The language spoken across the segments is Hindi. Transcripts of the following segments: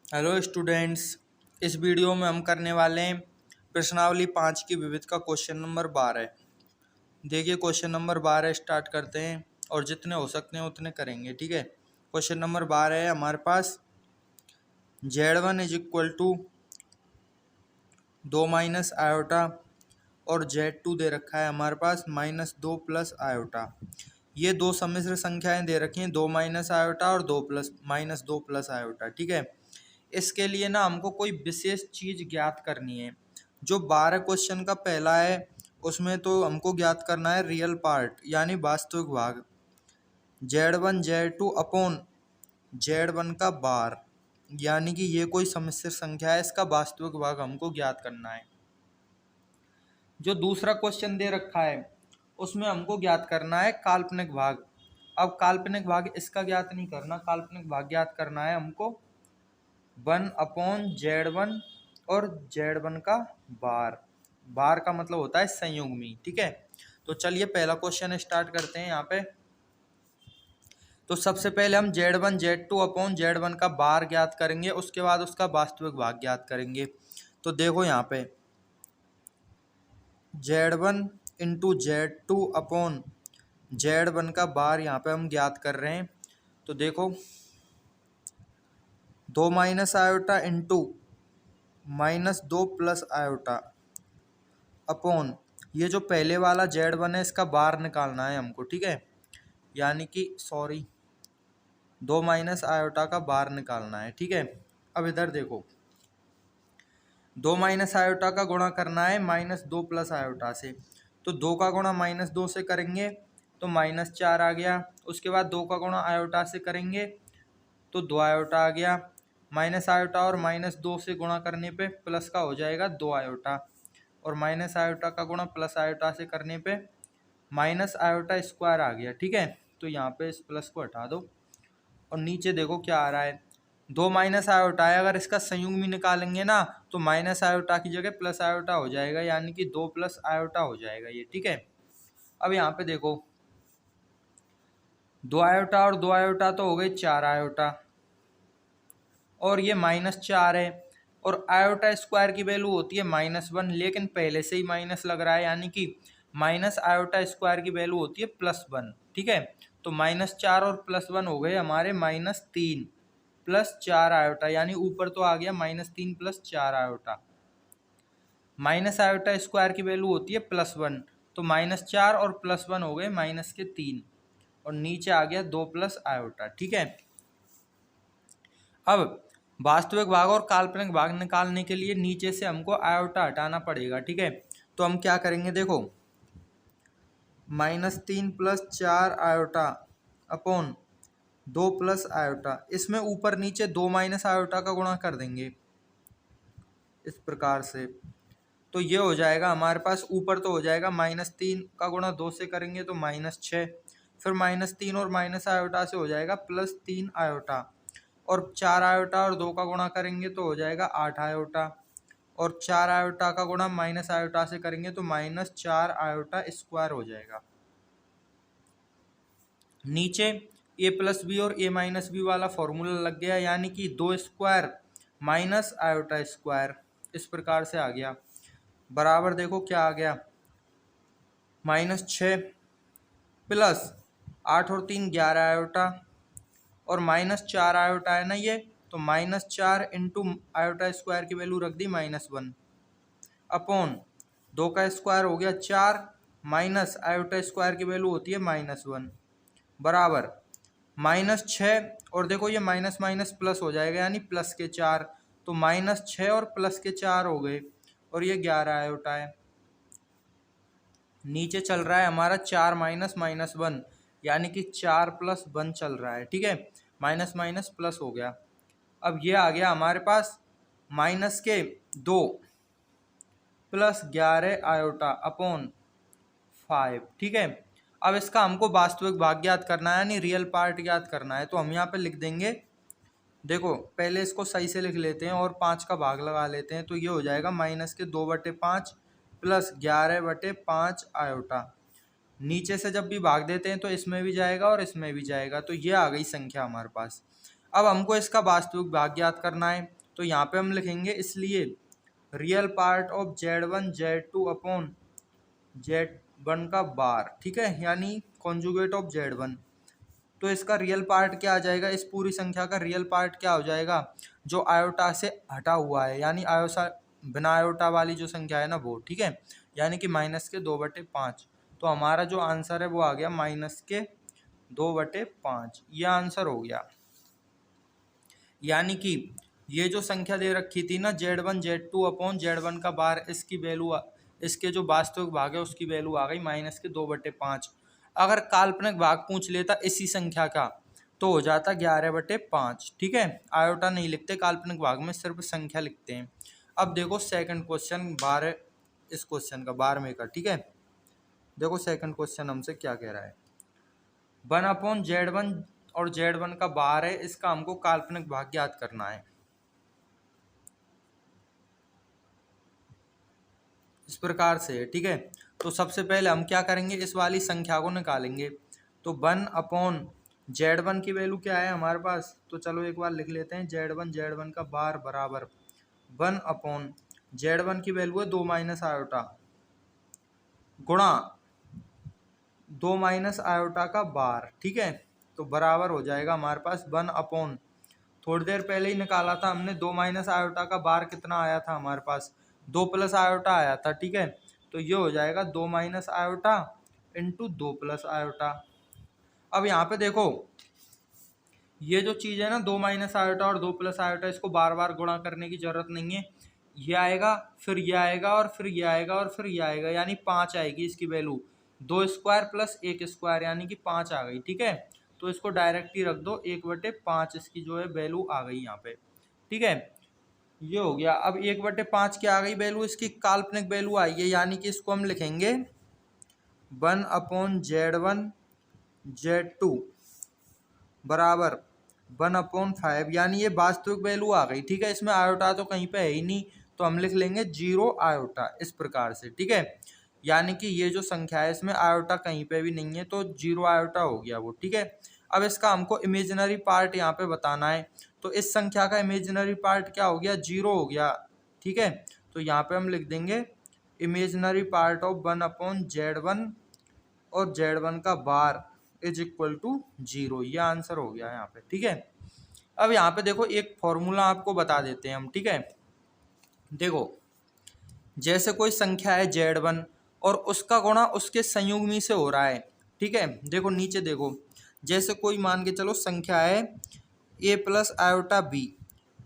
Hello students. इस वीडियो में हम करने वाले हैं प्रश्नावली 5 की विविध का क्वेश्चन नंबर 12। देखिए क्वेश्चन नंबर 12 स्टार्ट करते हैं और जितने हो सकते हैं उतने करेंगे। ठीक है, क्वेश्चन नंबर 12 है हमारे पास Z1 is equal to 2 minus iota और Z2 दे रखा है हमारे पास -2 प्लस आयोटा। ये दो सम्मिश्र संख्याएं दे रखी हैं, 2 माइनस आयोटा और -2 प्लस आयोटा। ठीक है, इसके लिए ना हमको कोई विशेष चीज ज्ञात करनी है। जो 12 क्वेश्चन का पहला है उसमें तो हमको ज्ञात करना है रियल पार्ट यानी वास्तविक भाग, Z1 Z2 अपॉन Z1 का बार, यानी कि ये कोई सम्मिश्र संख्या है, इसका वास्तविक भाग हमको ज्ञात करना है। जो दूसरा क्वेश्चन दे रखा है उसमें हमको ज्ञात करना है काल्पनिक भाग। अब काल्पनिक भाग इसका ज्ञात नहीं करना, काल्पनिक भाग ज्ञात करना है हमको 1/Z1 और Z1 का बार। बार का मतलब होता है संयुग्मी। ठीक है, तो चलिए पहला क्वेश्चन स्टार्ट करते हैं। यहाँ पे तो सबसे पहले हम Z1 Z2 अपॉन Z1 का बार ज्ञात करेंगे, उसके बाद उसका वास्तविक भाग ज्ञात करेंगे। तो देखो यहाँ पे Z1 into Z2 upon Z1 का बार यहाँ पे हम ज्ञात कर रहे हैं। तो देखो 2 minus iota into -2 plus iota upon ये जो पहले वाला Z1 है इसका बार निकालना है हमको। ठीक है, यानी कि 2 माइनस आयोटा का बार निकालना है। ठीक है, अब इधर देखो 2 माइनस आयोटा का गुणा करना है -2 प्लस आयोटा से। तो 2 का गुणा -2 से करेंगे तो -4 आ गया। उसके बाद 2 का गुणा आयोटा से करेंगे तो 2 आयोटा आ गया। माइनस आयोटा और -2 से गुणा करने पे प्लस का हो जाएगा 2 आयोटा, और माइनस आयोटा का गुणा प्लस आयोटा से करने पे माइनस आयोटा स्क्वायर आ गया। ठीक है, तो यहाँ पे इस प्लस को हटा दो और नीचे देखो क्या आ रहा है, 2 माइनस आयोटा है। अगर इसका संयुग्मी निकालेंगे ना तो माइनस आयोटा की जगह प्लस आयोटा हो जाएगा, यानी कि 2 प्लस आयोटा हो जाएगा ये। ठीक है, अब यहाँ पे देखो 2 आयोटा और 2 आयोटा तो हो गए 4 आयोटा, और ये -4 है, और आयोटा स्क्वायर की वैल्यू होती है -1, लेकिन पहले से ही माइनस लग रहा है, यानी कि माइनस आयोटा स्क्वायर की वैल्यू होती है +1। ठीक है, तो -4 और +1 हो गए हमारे -3 प्लस 4 आयोटा, यानी ऊपर तो आ गया -3 plus 4 iota. Minus iota square की वैल्यू होती है +1, तो -4 और +1 हो गए -3, और नीचे आ गया 2 प्लस आयोटा। ठीक है, अब वास्तविक भाग और काल्पनिक भाग निकालने के लिए नीचे से हमको आयोटा हटाना पड़ेगा। ठीक है, तो हम क्या करेंगे, देखो -3 plus 4 iota upon 2 plus iota, इसमें ऊपर नीचे 2 माइनस आयोटा का गुणा कर देंगे इस प्रकार से। तो ये हो जाएगा हमारे पास, ऊपर तो हो जाएगा -3 का गुणा 2 से करेंगे तो -6, फिर -3 और माइनस आयोटा से हो जाएगा +3 आयोटा, और 4 आयोटा और 2 का गुणा करेंगे तो हो जाएगा 8 आयोटा, और 4 आयोटा का गुणा माइनस आयोटा से करेंगे तो -4 आयोटा स्क्वायर हो जाएगा। नीचे a+b और a-b वाला फॉर्मूला लग गया, यानी कि 2 स्क्वायर माइनस आयोटा स्क्वायर, इस प्रकार से आ गया। बराबर देखो क्या आ गया, -6 प्लस 8 और 3 11 आयोटा, और -4 आयोटा है ना ये, तो -4 इंटू आयोटा स्क्वायर की वैल्यू रख दी -1 अपॉन 2 का स्क्वायर हो गया 4 माइनस आयोटा स्क्वायर की वैल्यू होती है -1 बराबर -6, और देखो ये माइनस माइनस प्लस हो जाएगा, यानी प्लस के 4, तो -6 और प्लस के 4 हो गए, और ये 11 आयोटा है। नीचे चल रहा है हमारा 4 माइनस -1, यानी कि 4 प्लस 1 चल रहा है। ठीक है, माइनस माइनस प्लस हो गया। अब ये आ गया हमारे पास -2 प्लस 11 आयोटा अपॉन 5। ठीक है, अब इसका हमको वास्तविक भाग ज्ञात करना है, यानी रियल पार्ट ज्ञात करना है। तो हम यहाँ पे लिख देंगे, देखो पहले इसको सही से लिख लेते हैं और 5 का भाग लगा लेते हैं, तो ये हो जाएगा -2/5 प्लस 11/5 आयोटा। नीचे से जब भी भाग देते हैं तो इसमें भी जाएगा और इसमें भी जाएगा, तो ये आ गई संख्या हमारे पास। अब हमको इसका वास्तविक भाग ज्ञात करना है, तो यहाँ पे हम लिखेंगे इसलिए real part of Z1 Z2 upon Z1 का बार, ठीक है, यानी कॉन्जुगेट ऑफ Z1। तो इसका रियल पार्ट क्या आ जाएगा, इस पूरी संख्या का रियल पार्ट क्या हो जाएगा, जो आयोटा से हटा हुआ है, यानी आयोसा बिना आयोटा वाली जो संख्या है ना वो, ठीक है, यानी कि -2/5। तो हमारा जो आंसर है वो आ गया -2/5, ये आंसर हो गया। यानी कि ये जो संख्या दे रखी थी ना Z1 Z2 अपॉन Z1 का बार, इसकी वैल्यू, इसके जो वास्तविक भाग है उसकी वैल्यू आ गई -2/5। अगर काल्पनिक भाग पूछ लेता इसी संख्या का तो हो जाता 11/5, ठीक है। आयोटा नहीं लिखते काल्पनिक भाग में, सिर्फ संख्या लिखते हैं। अब देखो सेकंड क्वेश्चन 12, इस क्वेश्चन का 12वें का, ठीक है। देखो सेकंड क्वेश्चन हमसे क्या कह रहा है, 1/Z1 और Z1 का बार है, इसका हमको काल्पनिक भाग ज्ञात करना है। इस प्रकार से, ठीक है। तो सबसे पहले हम क्या करेंगे, इस वाली संख्या को निकालेंगे। तो 1/Z1 की वैल्यू क्या है हमारे पास, तो चलो एक बार लिख लेते हैं, Z1 का बार बराबर 1/Z1 की वैल्यू है 2 माइनस आयोटा गुणा 2 माइनस आयोटा का बार, ठीक है। तो बराबर हो जाएगा हमारे पास 1/, थोड़ी देर पहले ही निकाला था हमने, 2 माइनस आयोटा का बार कितना आया था हमारे पास, 2 प्लस आयोटा आया था, ठीक है। तो ये हो जाएगा 2 minus iota into 2 plus iota. अब यहाँ पे देखो ये जो चीज़ है ना 2 माइनस आयोटा और 2 प्लस आयोटा, इसको बार बार गुणा करने की जरूरत नहीं है। ये आएगा, फिर ये आएगा, और फिर ये आएगा, और फिर ये आएगा, यानी 5 आएगी इसकी वैल्यू। 2 स्क्वायर प्लस 1 स्क्वायर यानी कि 5 आ गई, ठीक है। तो इसको डायरेक्ट ही रख दो, 1/5 इसकी जो है वैल्यू आ गई यहाँ पे, ठीक है। ये हो गया। अब 1/5 क्या आ गई वैल्यू, इसकी काल्पनिक वैल्यू आई है, यानी कि इसको हम लिखेंगे 1/Z1 Z2 बराबर 1/5, यानी ये वास्तविक वैल्यू आ गई, ठीक है। इसमें आयोटा तो कहीं पे है ही नहीं, तो हम लिख लेंगे 0 आयोटा, इस प्रकार से, ठीक है। यानी कि ये जो संख्या है इसमें आयोटा कहीं पे भी नहीं है, तो 0 आयोटा हो गया वो, ठीक है। अब इसका हमको इमेजिनरी पार्ट यहाँ पे बताना है। तो इस संख्या का इमेजिनरी पार्ट क्या हो गया, 0 हो गया, ठीक है। तो यहाँ पे हम लिख देंगे इमेजिनरी पार्ट ऑफ 1/Z1 और Z1 का बार इज इक्वल टू 0। ये आंसर हो गया यहाँ पे, ठीक है। अब यहाँ पे देखो एक फॉर्मूला आपको बता देते हैं हम, ठीक है। देखो जैसे कोई संख्या है Z1 और उसका गुणा उसके संयुग्मी से हो रहा है, ठीक है। देखो नीचे देखो, जैसे कोई मान के चलो संख्या है a प्लस आयोटा b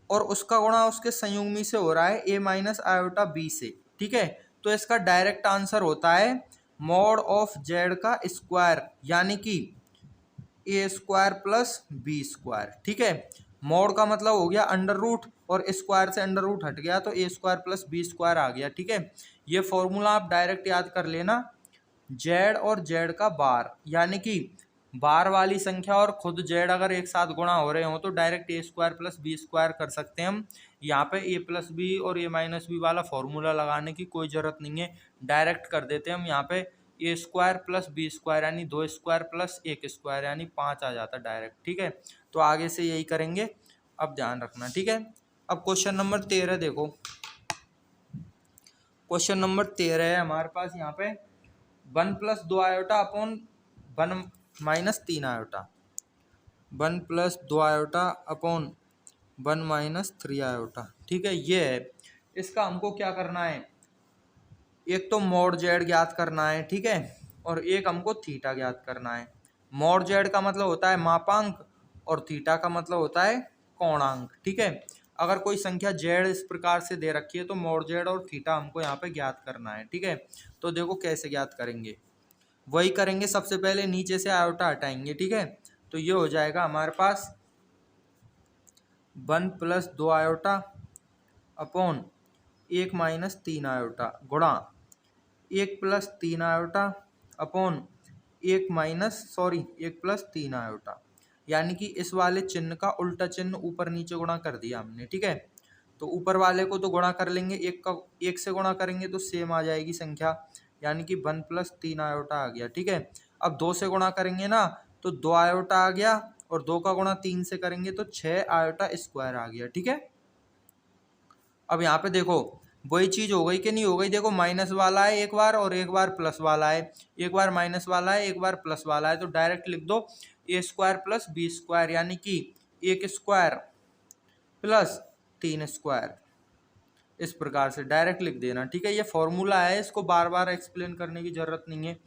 और उसका गुणा उसके संयुग्मी से हो रहा है a माइनस आयोटा b से, ठीक है। तो इसका डायरेक्ट आंसर होता है मॉड ऑफ z का स्क्वायर, यानी कि a square plus b square, ठीक है। मॉड का मतलब हो गया अंडर रूट, और स्क्वायर से अंडर रूट हट गया तो a square plus b square आ गया, ठीक है। ये फॉर्मूला आप डायरेक्ट याद कर लेना, z और z का बार, यानी कि बार वाली संख्या और खुद z अगर एक साथ गुणा हो रहे हो तो direct a square plus b square कर सकते हैं हम। यहाँ पे a प्लस बी और a माइनस बी वाला फॉर्मूला लगाने की कोई ज़रूरत नहीं है, डायरेक्ट कर देते हैं हम। यहाँ पे a square plus b square यानी 2 स्क्वायर प्लस 1 स्क्वायर यानी 5 आ जाता डायरेक्ट, ठीक है। तो आगे से यही करेंगे, अब ध्यान रखना, ठीक है। अब क्वेश्चन नंबर 13 देखो, क्वेश्चन नंबर 13 है हमारे पास यहाँ पे 1 plus 2 iota upon 1 minus 3 iota, 1 plus 2 iota upon 1 minus 3 iota, ठीक है। ये है, इसका हमको क्या करना है, एक तो मॉड जेड ज्ञात करना है, ठीक है, और एक हमको थीटा ज्ञात करना है। मॉड जेड का मतलब होता है मापांक और थीटा का मतलब होता है कोणांक, ठीक है। अगर कोई संख्या जेड इस प्रकार से दे रखी है तो मॉड जेड और थीटा हमको यहाँ पे ज्ञात करना है, ठीक है। तो देखो कैसे ज्ञात करेंगे, वही करेंगे, सबसे पहले नीचे से आयोटा हटाएंगे, ठीक है। तो ये हो जाएगा हमारे पास 1 plus 2 iota upon 1 minus 3 iota गुणा 1 plus 3 iota upon 1 plus 3 iota, यानी कि इस वाले चिन्ह का उल्टा चिन्ह ऊपर नीचे गुणा कर दिया हमने, ठीक है। तो ऊपर वाले को तो गुणा कर लेंगे, एक से गुणा करेंगे तो सेम आ जाएगी संख्या, यानी कि 1 प्लस 3 आयोटा आ गया, ठीक है। अब 2 से गुणा करेंगे ना तो 2 आयोटा आ गया, और 2 का गुणा 3 से करेंगे तो 6 आयोटा स्क्वायर आ गया, ठीक है। अब यहाँ पे देखो वही चीज हो गई कि नहीं हो गई, देखो माइनस वाला है एक बार और एक बार प्लस वाला है, एक बार माइनस वाला है एक बार प्लस वाला है, तो डायरेक्ट लिख दो ए स्क्वायर प्लस बी स्क्वायर, यानी कि एक स्क्वायर प्लस 3 स्क्वायर, इस प्रकार से डायरेक्ट लिख देना। ठीक है, ये फॉर्मूला है, इसको बार बार एक्सप्लेन करने की जरूरत नहीं है।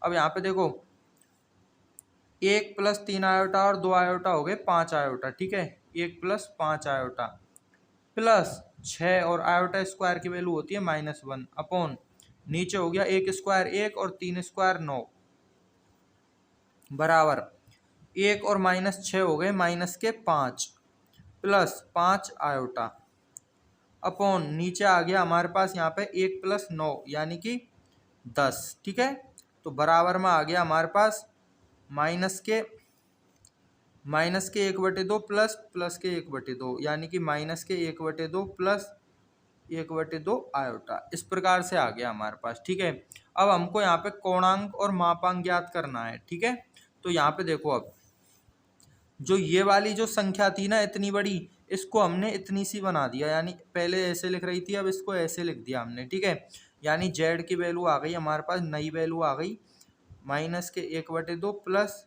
अब यहाँ पे देखो 1 प्लस 3 आयोटा और 2 आयोटा हो गए 5 आयोटा। ठीक है, 1 प्लस 5 आयोटा प्लस 6 और आयोटा स्क्वायर की वैल्यू होती है -1 अपॉन नीचे हो गया 1 स्क्वायर 1 और 3 स्क्वायर 9 बराबर 1 और -6 हो गए -5 प्लस 5 आयोटा अपॉन नीचे आ गया हमारे पास यहाँ पे 1 प्लस 9 यानी कि 10। ठीक है, तो बराबर में आ गया हमारे पास माइनस के 1/2 प्लस के 1/2 यानी कि -1/2 प्लस 1/2 आयोटा, इस प्रकार से आ गया हमारे पास। ठीक है, अब हमको यहाँ पे कोणांक और मापांक ज्ञात करना है। ठीक है, तो यहाँ पे देखो अब जो ये वाली जो संख्या थी ना इतनी बड़ी, इसको हमने इतनी सी बना दिया, यानी पहले ऐसे लिख रही थी अब इसको ऐसे लिख दिया हमने। ठीक है, यानी जेड की वैल्यू आ गई हमारे पास, नई वैल्यू आ गई -1/2 प्लस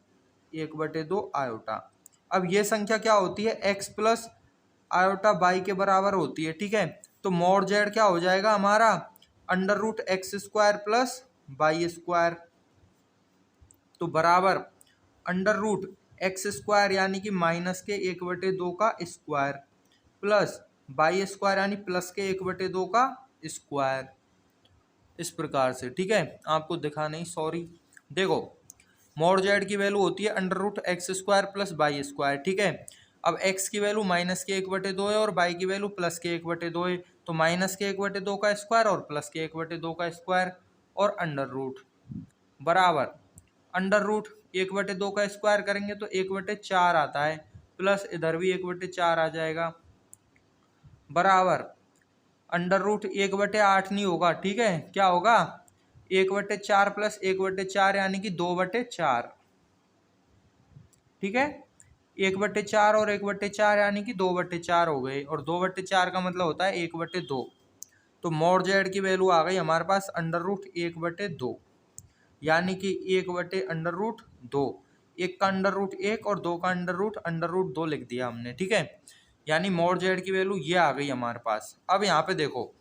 1/2 आयोटा। अब ये संख्या क्या होती है, x प्लस आयोटा बाई के बराबर होती है। ठीक है, तो मॉड जेड क्या हो जाएगा हमारा, √x² प्लस y², तो बराबर √x² यानी कि -1/2 का स्क्वायर प्लस y² यानी प्लस के 1/2 का स्क्वायर, इस प्रकार से। ठीक है, आपको दिखा नहीं, सॉरी। देखो मॉड जेड की वैल्यू होती है √x² प्लस y²। ठीक है, अब x की वैल्यू -1/2 है और y की वैल्यू प्लस के 1/2 है, तो -1/2 का स्क्वायर और प्लस के 1/2 का स्क्वायर और अंडर रूट बराबर √1/2 का स्क्वायर करेंगे तो 1/4 आता है, प्लस इधर भी 1/4 आ जाएगा बराबर √1/8 नहीं होगा। ठीक है, क्या होगा 1/4 प्लस 1/4 यानी कि 2/4। ठीक है, 1/4 और 1/4 यानी कि 2/4 हो गए, और 2/4 का मतलब होता है 1/2। तो मॉड जेड की वैल्यू आ गई हमारे पास √1/2 यानी कि 1/√2, एक का √1 और 2 का √2 लिख दिया हमने। ठीक है, यानी मॉड जेड की वैल्यू ये आ गई हमारे पास। अब यहाँ पे देखो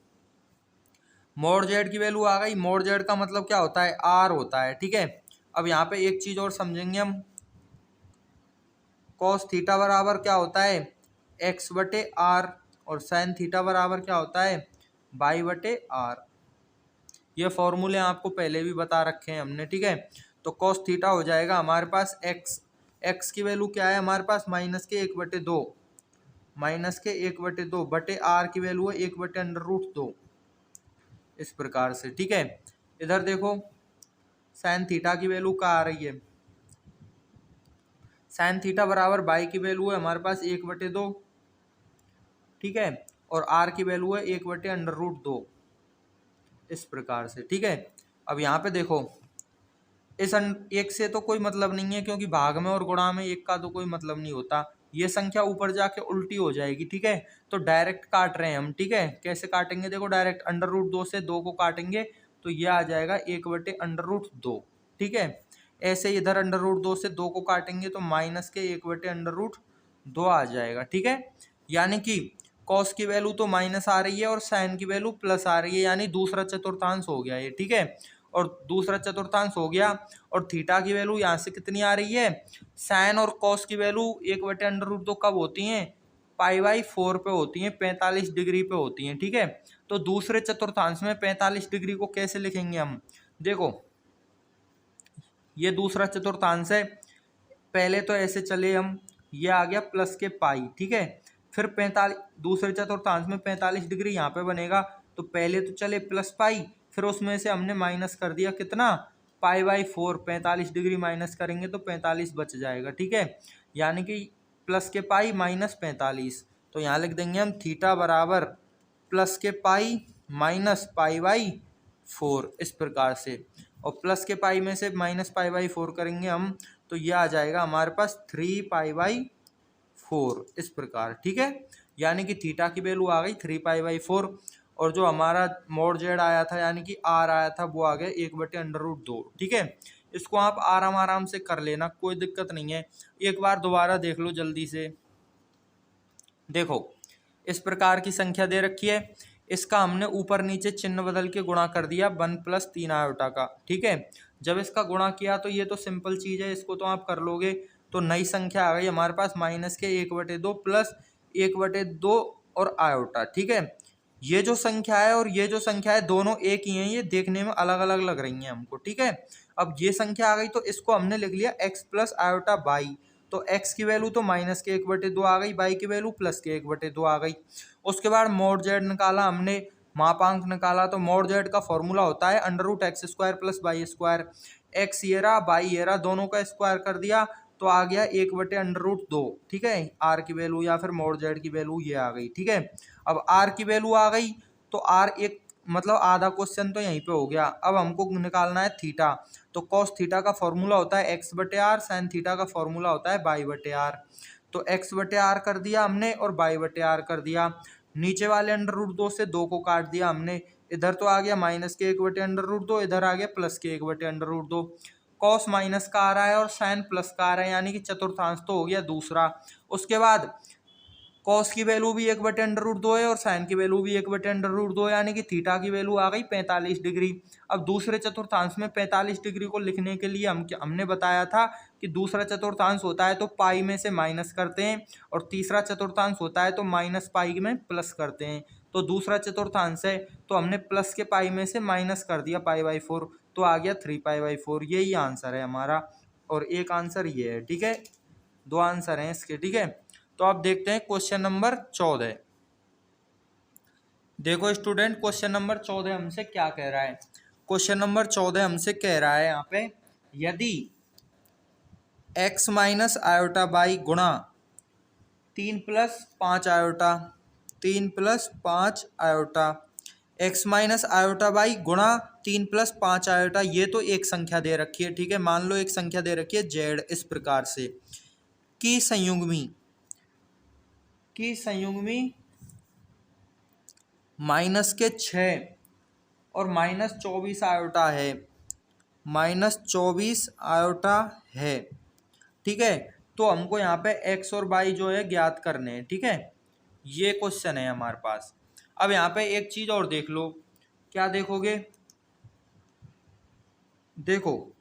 मॉड जेड की वैल्यू आ गई, मॉड जेड का मतलब क्या होता है, आर होता है। ठीक है, अब यहाँ पे एक चीज और समझेंगे हम, कॉस थीटा बराबर क्या होता है x/r और साइन थीटा बराबर क्या होता है y/r। ये फॉर्मूले आपको पहले भी बता रखे हैं हमने। ठीक है, तो कॉस थीटा हो जाएगा हमारे पास x की वैल्यू क्या है हमारे पास -1/2 बटे r की वैल्यू है 1/√2, इस प्रकार से। ठीक है, इधर देखो साइन थीटा की वैल्यू क्या आ रही है, साइन थीटा बराबर बाई की वैल्यू है हमारे पास 1/2। ठीक है, और आर की वैल्यू है 1/√2, इस प्रकार से। ठीक है, अब यहाँ पे देखो इस एक से तो कोई मतलब नहीं है, क्योंकि भाग में और गुणा में एक का तो कोई मतलब नहीं होता, ये संख्या ऊपर जाके उल्टी हो जाएगी। ठीक है, तो डायरेक्ट काट रहे हैं हम। ठीक है, कैसे काटेंगे, देखो डायरेक्ट √2 से 2 को काटेंगे तो ये आ जाएगा 1/√2। ठीक है, ऐसे इधर √2 से 2 को काटेंगे तो माइनस के 1/√2 आ जाएगा। ठीक है, यानी कि कॉस की वैल्यू तो माइनस आ रही है और साइन की वैल्यू प्लस आ रही है, यानी दूसरा चतुर्थांश हो गया ये। ठीक है, और दूसरा चतुर्थांश हो गया, और थीटा की वैल्यू यहाँ से कितनी आ रही है, साइन और कॉस की वैल्यू 1/√2 कब होती हैं, π/4 पे होती हैं, 45 डिग्री पे होती हैं। ठीक है, तो दूसरे चतुर्थांश में 45 डिग्री को कैसे लिखेंगे हम, देखो ये दूसरा चतुर्थांश है, पहले तो ऐसे चले हम, ये आ गया प्लस के पाई। ठीक है, फिर 45 दूसरे चतुर्थांश में 45 डिग्री यहाँ पे बनेगा, तो पहले तो चले प्लस पाई, फिर उसमें से हमने माइनस कर दिया कितना π/4, 45 डिग्री माइनस करेंगे तो 45 बच जाएगा। ठीक है, यानी कि प्लस के पाई माइनस 45, तो यहाँ लिख देंगे हम थीटा बराबर प्लस के पाई माइनस π/4, इस प्रकार से। और प्लस के पाई में से माइनस π/4 करेंगे हम तो यह आ जाएगा हमारे पास 3π/4, इस प्रकार। ठीक है, यानी कि थीटा की वैल्यू आ गई 3π/4 और जो हमारा मोड जेड आया था यानी कि आर आया था वो आ गया 1/√2। ठीक है, इसको आप आराम आराम से कर लेना, कोई दिक्कत नहीं है। एक बार दोबारा देख लो जल्दी से। देखो इस प्रकार की संख्या दे रखी है, इसका हमने ऊपर नीचे चिन्ह बदल के गुणा कर दिया 1 + 3 आयोटा का। ठीक है, जब इसका गुणा किया तो ये तो सिंपल चीज है, इसको तो आप कर लोगे। तो नई संख्या आ गई हमारे पास -1/2 प्लस 1/2 और आयोटा। ठीक है, ये जो संख्या है और ये जो संख्या है दोनों एक ही हैं, ये देखने में अलग अलग लग रही हैं हमको। ठीक है, अब ये संख्या आ गई तो इसको हमने लिख लिया x प्लस आयोटा बाई। तो x की वैल्यू तो -1/2 आ गई, बाई की वैल्यू +1/2 आ गई। उसके बाद मोड जेड निकाला हमने, मापांक निकाला। तो मोड जेड का फॉर्मूला होता है √x² + y²। x ये रहा, बाई ये रहा, दोनों का स्क्वायर कर दिया तो आ गया 1/√2। ठीक है, आर की वैल्यू या फिर मोड जेड की वैल्यू ये आ गई। ठीक है, अब आर की वैल्यू आ गई तो आर एक मतलब आधा क्वेश्चन तो यहीं पे हो गया। अब हमको निकालना है थीटा। तो कॉस थीटा का फॉर्मूला होता है x/r, साइन थीटा का फॉर्मूला होता है y/r। तो x/r कर दिया हमने और y/r कर दिया। नीचे वाले √2 से 2 को काट दिया हमने, इधर तो आ गया -1/√2, इधर आ गया +1/√2। कॉस माइनस का आ रहा है और साइन प्लस का आ रहा है, यानी कि चतुर्थांश तो हो गया दूसरा। उसके बाद कॉस की वैल्यू भी 1/√2 है और साइन की वैल्यू भी 1/√2 है, यानी कि थीटा की वैल्यू आ गई 45 डिग्री। अब दूसरे चतुर्थांश में 45 डिग्री को लिखने के लिए हमने बताया था कि दूसरा चतुर्थांश होता है तो पाई में से माइनस करते हैं और तीसरा चतुर्थांश होता है तो माइनस पाई में प्लस करते हैं। तो दूसरा चतुर्थांश है तो हमने प्लस के पाई में से माइनस कर दिया π/4, तो आ गया 3π/4। यही आंसर है हमारा और एक आंसर ये है। ठीक है, दो आंसर हैं इसके। ठीक है, तो आप देखते हैं क्वेश्चन नंबर 14। देखो स्टूडेंट, क्वेश्चन नंबर 14 हमसे क्या कह रहा है। क्वेश्चन नंबर 14 हमसे कह रहा है यहाँ पे, यदि x - आयोटा बाई गुणा 3 + 5 iota, 3 + 5 iota, x - iota by गुणा 3 + 5 आयोटा, ये तो एक संख्या दे रखी है। ठीक है, मान लो एक संख्या दे रखी है z इस प्रकार से की संयुग्मी -6 और -24 आयोटा है, -24 आयोटा है। ठीक है, तो हमको यहाँ पे x और y जो है ज्ञात करने हैं। ठीक है, ये क्वेश्चन है हमारे पास। अब यहाँ पे एक चीज और देख लो, क्या देखोगे, देखो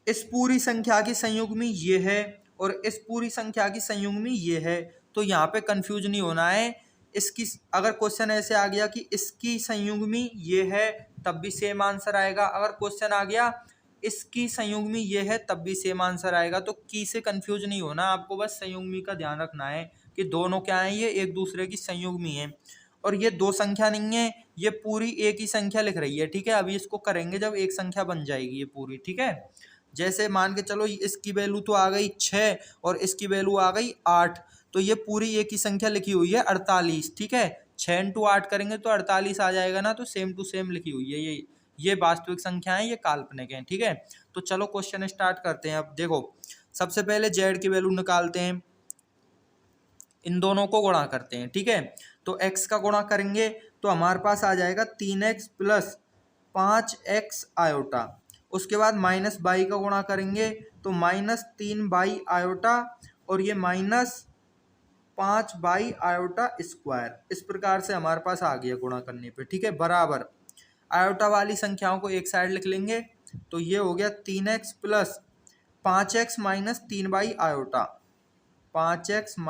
इस पूरी संख्या की संयुग्मी ये है और इस पूरी संख्या की संयुग्मी ये है। तो यहाँ पे कंफ्यूज नहीं होना है। इसकी अगर क्वेश्चन ऐसे आ गया कि इसकी संयुग्मी ये है तब भी सेम आंसर आएगा, अगर क्वेश्चन आ गया इसकी संयुग्मी ये है तब भी सेम आंसर आएगा। तो की से कंफ्यूज नहीं होना, आपको बस संयुग्मी का ध्यान रखना है कि दोनों क्या है, ये एक दूसरे की संयुग्मी है। और ये दो संख्या नहीं है, ये पूरी एक ही संख्या लिख रही है। ठीक है, अभी इसको करेंगे जब एक संख्या बन जाएगी ये पूरी। ठीक है, जैसे मान के चलो इसकी वैल्यू तो आ गई 6 और इसकी वैल्यू आ गई 8, तो ये पूरी एक ही संख्या लिखी हुई है 48। ठीक है, 6 × 8 करेंगे तो 48 आ जाएगा ना, तो सेम टू सेम लिखी हुई है। ये वास्तविक संख्या है, ये काल्पनिक है। ठीक है, तो चलो क्वेश्चन स्टार्ट करते हैं। अब देखो सबसे पहले जेड की वैल्यू निकालते हैं, इन दोनों को गुणा करते हैं। ठीक है, तो x का गुणा करेंगे तो हमारे पास आ जाएगा 3x + 5x आयोटा। उसके बाद -y का गुणा करेंगे तो -3y आयोटा और ये -5y आयोटा स्क्वायर। इस प्रकार से हमारे पास आ गया गुणा करने पे। ठीक है, बराबर आयोटा वाली संख्याओं को एक साइड लिख लेंगे तो ये हो गया 3x + 5x - 3y iota, 5x -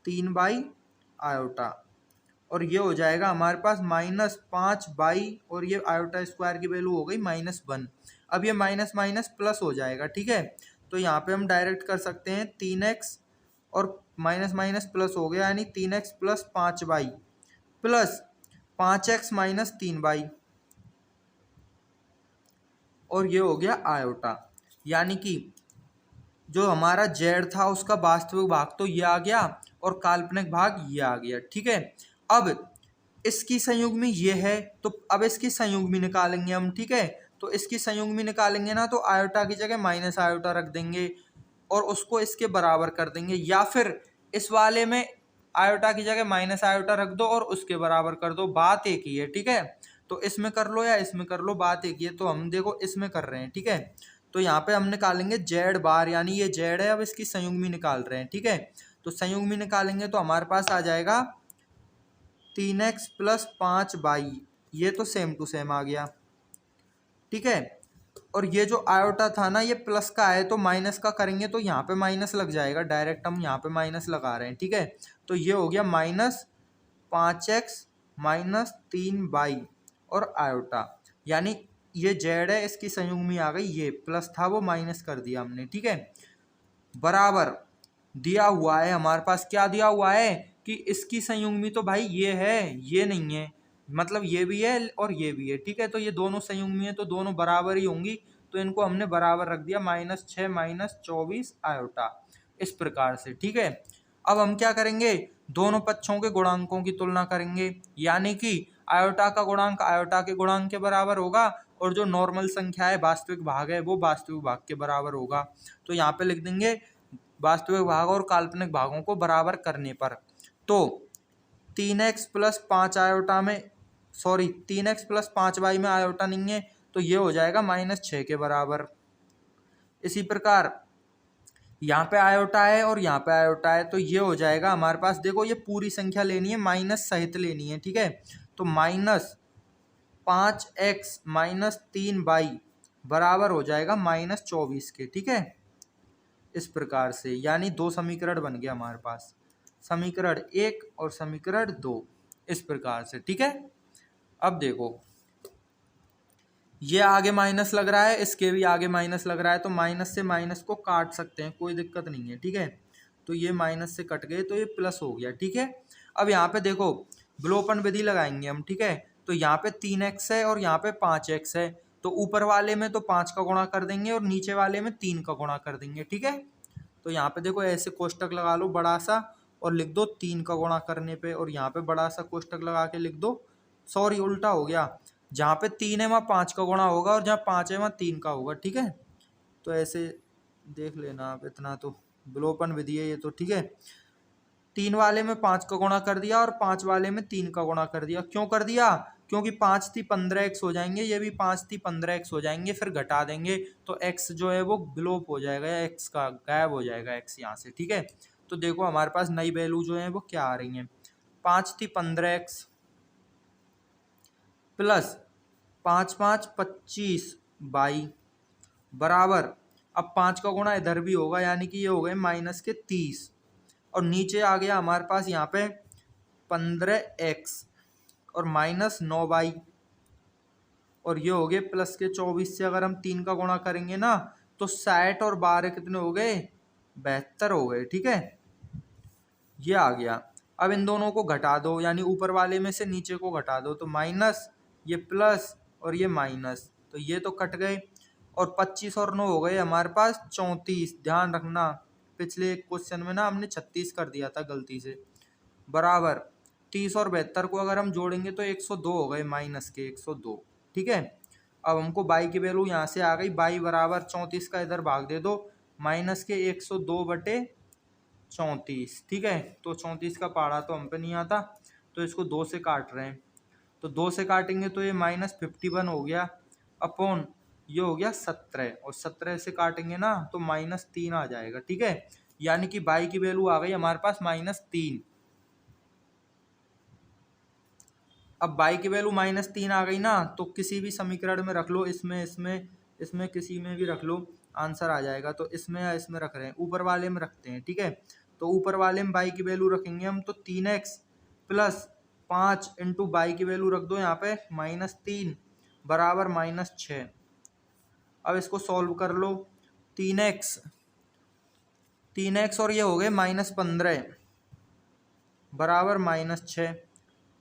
3y iota, और ये हो जाएगा हमारे पास -5y और ये आयोटा स्क्वायर की वैल्यू हो गई -1। अब ये माइनस माइनस प्लस हो जाएगा। ठीक है, तो यहाँ पे हम डायरेक्ट कर सकते हैं 3x और माइनस माइनस प्लस हो गया, यानी 3x + 5y plus 5x - 3y और ये हो गया आयोटा। यानी कि जो हमारा जेड था उसका वास्तविक भाग तो ये आ गया और काल्पनिक भाग ये आ गया। ठीक है, अब इसकी संयुग्मी ये है तो अब इसकी संयुग्मी निकालेंगे हम। ठीक है, तो इसकी संयुग्मी निकालेंगे ना तो आयोटा की जगह माइनस आयोटा रख देंगे और उसको इसके बराबर कर देंगे, या फिर इस वाले में आयोटा की जगह माइनस आयोटा रख दो और उसके बराबर कर दो, बात एक ही है, ठीक है। तो इसमें कर लो या इसमें कर लो, बात एक ही है। तो हम देखो इसमें कर रहे हैं, ठीक है। तो यहाँ पे हम निकालेंगे जेड बार, यानी ये जेड है, अब इसकी संयुग्मी निकाल रहे हैं, ठीक है। तो संयुग्मी निकालेंगे तो हमारे पास आ जाएगा 3x प्लस 5y, ये तो सेम टू सेम आ गया, ठीक है। और ये जो आयोटा था ना, ये प्लस का है तो माइनस का करेंगे तो यहाँ पे माइनस लग जाएगा, डायरेक्ट हम यहाँ पे माइनस लगा रहे हैं, ठीक है। तो ये हो गया -5x माइनस 3y और आयोटा, यानी ये जेड है, इसकी संयुग्मी आ गई, ये प्लस था वो माइनस कर दिया हमने, ठीक है। बराबर दिया हुआ है हमारे पास, क्या दिया हुआ है कि इसकी संयुग्मी तो भाई ये है, ये नहीं है, मतलब ये भी है और ये भी है, ठीक है। तो ये दोनों संयुग्मी है तो दोनों बराबर ही होंगी, तो इनको हमने बराबर रख दिया, -6 माइनस 24 आयोटा, इस प्रकार से, ठीक है। अब हम क्या करेंगे, दोनों पक्षों के गुणांकों की तुलना करेंगे, यानी कि आयोटा का गुणांक आयोटा के गुणांक के बराबर होगा और जो नॉर्मल संख्या है, वास्तविक भाग है, वो वास्तविक भाग के बराबर होगा। तो यहाँ पे लिख देंगे वास्तविक भाग और काल्पनिक भागों को बराबर करने पर, तो 3x प्लस 5 आयोटा में, सॉरी 3x प्लस 5y में आयोटा नहीं है, तो ये हो जाएगा -6 के बराबर। इसी प्रकार यहाँ पे आयोटा है और यहाँ पे आयोटा है, तो ये हो जाएगा हमारे पास, देखो ये पूरी संख्या लेनी है, माइनस सहित लेनी है, ठीक है। तो -5x माइनस 3y बराबर हो जाएगा -24 के, ठीक है। इस प्रकार से, यानी दो समीकरण बन गया हमारे पास, समीकरण 1 और समीकरण 2, इस प्रकार से, ठीक है। अब देखो ये आगे माइनस लग रहा है, इसके भी आगे माइनस लग रहा है, तो माइनस से माइनस को काट सकते हैं, कोई दिक्कत नहीं है, ठीक है। तो ये माइनस से कट गए तो ये प्लस हो गया, ठीक है। अब यहाँ पे देखो विलोपन विधि लगाएंगे हम, ठीक है। तो यहाँ पे 3x है और यहाँ पे 5x है, तो ऊपर वाले में तो 5 का गुणा कर देंगे और नीचे वाले में 3 का गुणा कर देंगे, ठीक है। तो यहाँ पे देखो ऐसे कोष्टक लगा लो बड़ा सा और लिख दो 3 का गुणा करने पे, और यहाँ पे बड़ा सा कोष्टक लगा के लिख दो, सॉरी उल्टा हो गया, जहाँ पे 3 है वहाँ 5 का गुणा होगा और जहाँ 5 है वहाँ 3 का होगा, ठीक है। तो ऐसे देख लेना आप, इतना तो विलोपन विधि है ये तो, ठीक है। 3 वाले में 5 का गुणा कर दिया और 5 वाले में 3 का गुणा कर दिया, क्यों कर दिया, क्योंकि 5 थी 15x हो जाएंगे, ये भी 5 थी 15x हो जाएंगे, फिर घटा देंगे तो x जो है वो विलोप हो जाएगा, या x का गायब हो जाएगा x यहाँ से, ठीक है। तो देखो हमारे पास नई वैल्यू जो है वो क्या आ रही है, 5 थी 15x प्लस 5 5 25 बाई बराबर, अब 5 का गुणा इधर भी होगा, यानी कि ये हो गए -30, और नीचे आ गया हमारे पास यहाँ पे 15x और -9y, और ये हो गए प्लस के 24 से अगर हम 3 का गुणा करेंगे ना, तो 60 और 12 कितने हो गए, 72 हो गए, ठीक है। ये आ गया। अब इन दोनों को घटा दो, यानी ऊपर वाले में से नीचे को घटा दो, तो माइनस, ये प्लस और ये माइनस, तो ये तो कट गए, और 25 और 9 हो गए हमारे पास 34, ध्यान रखना पिछले क्वेश्चन में ना हमने 36 कर दिया था गलती से, बराबर 30 और 72 को अगर हम जोड़ेंगे तो 102 हो गए, माइनस के 102, ठीक है। अब हमको बाई की वैल्यू यहाँ से आ गई, बाई बराबर 34 का इधर भाग दे दो, माइनस के 102/34, ठीक है। तो 34 का पहाड़ा तो हम पे नहीं आता, तो इसको 2 से काट रहे हैं, तो 2 से काटेंगे तो ये -51 हो गया, अपॉन ये हो गया 17, और 17 से काटेंगे ना तो -3 आ जाएगा, ठीक है। यानी कि बाई की वैल्यू आ गई हमारे पास -3। अब बाई की वैल्यू -3 आ गई ना, तो किसी भी समीकरण में रख लो, इसमें इसमें इसमें किसी में भी रख लो, आंसर आ जाएगा। तो इसमें या इसमें रख रहे हैं, ऊपर वाले में रखते हैं, ठीक है। तो ऊपर वाले में बाई की वैल्यू रखेंगे हम, तो 3x प्लस 5 इंटू बाई की वैल्यू रख दो यहाँ पे -3 बराबर -6। अब इसको सॉल्व कर लो, 3x और ये हो गए -15 बराबर -6,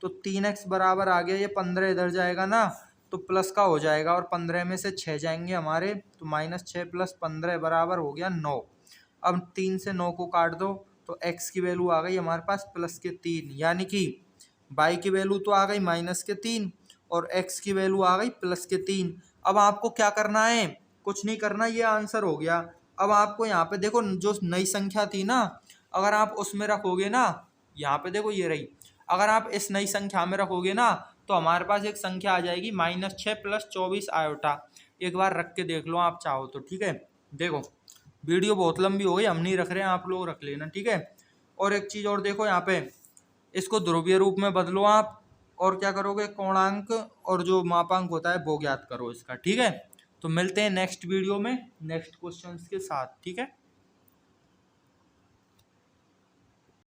तो 3x बराबर आ गया, ये 15 इधर जाएगा ना तो प्लस का हो जाएगा, और 15 में से 6 जाएंगे हमारे, तो -6 प्लस 15 बराबर हो गया 9। अब 3 से 9 को काट दो तो x की वैल्यू आ गई हमारे पास +3, यानी कि y की वैल्यू तो आ गई -3 और x की वैल्यू आ गई +3। अब आपको क्या करना है, कुछ नहीं करना, ये आंसर हो गया। अब आपको यहाँ पे देखो जो नई संख्या थी ना, अगर आप उसमें रखोगे ना, यहाँ पे देखो ये रही। अगर आप इस नई संख्या में रखोगे ना तो हमारे पास एक संख्या आ जाएगी -6 + 24 आयोटा। एक बार रख के देख लो आप चाहो तो, ठीक है। देखो वीडियो बहुत लंबी हो गई, हम नहीं रख रहे हैं, आप लोग रख लेना, ठीक है। और एक चीज और देखो, यहाँ पे इसको ध्रुवीय रूप में बदलो आप, और क्या करोगे, कोणांक और जो मापांक होता है वो ज्ञात करो इसका, ठीक है। तो मिलते हैं नेक्स्ट वीडियो में नेक्स्ट क्वेश्चंस के साथ, ठीक है।